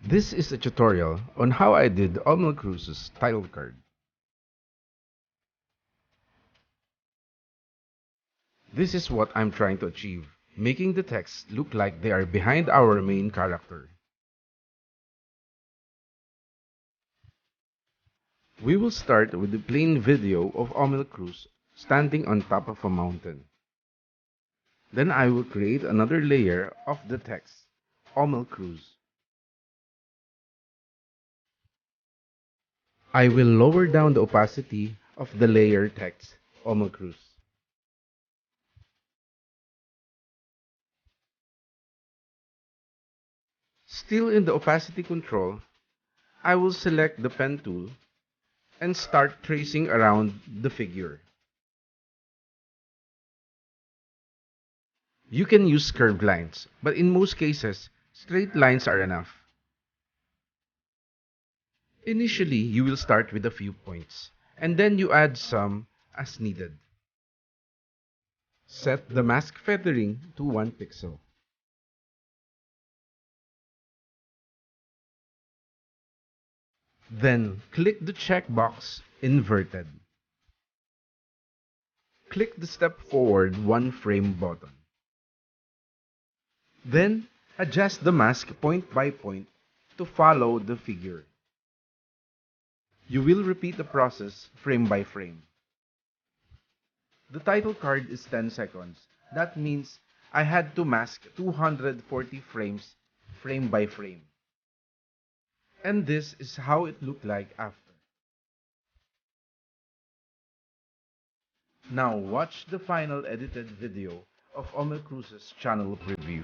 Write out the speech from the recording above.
This is a tutorial on how I did Omell Cruz's title card. This is what I'm trying to achieve, making the text look like they are behind our main character. We will start with the plain video of Omell Cruz standing on top of a mountain. Then I will create another layer of the text, Omell Cruz. I will lower down the opacity of the layer text, Omell Cruz. Still in the opacity control, I will select the pen tool and start tracing around the figure. You can use curved lines, but in most cases, straight lines are enough. Initially, you will start with a few points, and then you add some as needed. Set the mask feathering to 1 pixel. Then, click the checkbox Inverted. Click the Step Forward 1 frame button. Then, adjust the mask point by point to follow the figure. You will repeat the process frame by frame. The title card is 10 seconds. That means I had to mask 240 frames frame by frame. And this is how it looked like after. Now watch the final edited video of Omell Cruz's channel preview.